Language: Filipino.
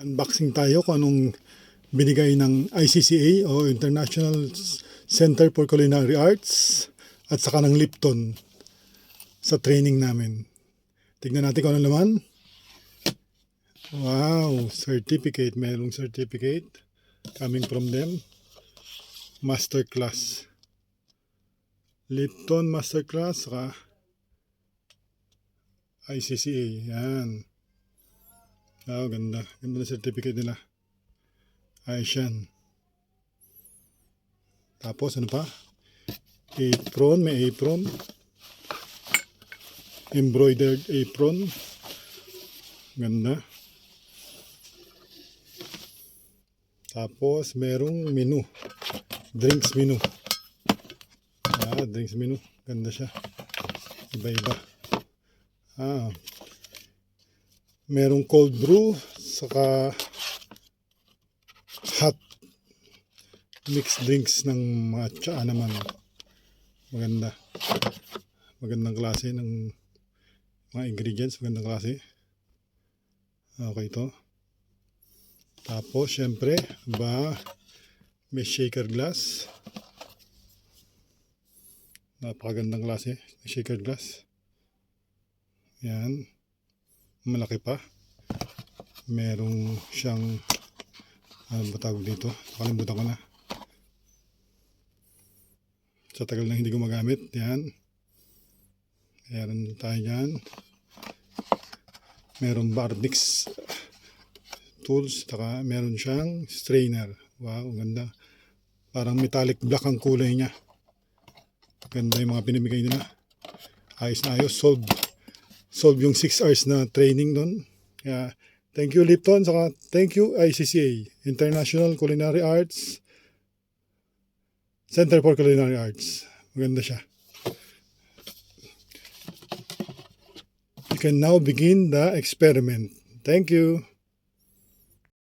Unboxing tayo kung anong binigay ng ICCA o International Center for Culinary Arts at saka ng Lipton sa training namin. Tignan natin kung ano laman. Wow, certificate. Mayroong certificate coming from them. Masterclass. Lipton Masterclass saka ICCA. Yan. Oh, ganda. Ganda na certificate nila. Ayos yan. Tapos ano pa? Apron. May apron. Embroidered apron. Ganda. Tapos merong menu. Drinks menu. Drinks menu. Ganda siya. Iba-iba. Merong cold brew saka hot mixed drinks ng mga tsaa naman. Maganda. Magandang klase ng mga ingredients. Magandang klase. Okay ito. Tapos syempre may shaker glass. Napakagandang klase ng shaker glass. Yan. Malaki pa. Merong siyang ano ba tawag dito? Nakalimutan ko na. Sa tagal na hindi ko magamit. Yan. Meron tayo dyan. Merong Bardix tools. Taka meron siyang strainer. Wow, ganda. Parang metallic black ang kulay niya. Ganda yung mga pinibigay nila. Ayos na ayos. Solve yung 6 hours na training doon. Kaya, thank you Lipton, saka thank you ICCA, International Culinary Arts Center for Culinary Arts. Maganda siya. You can now begin the experiment. Thank you.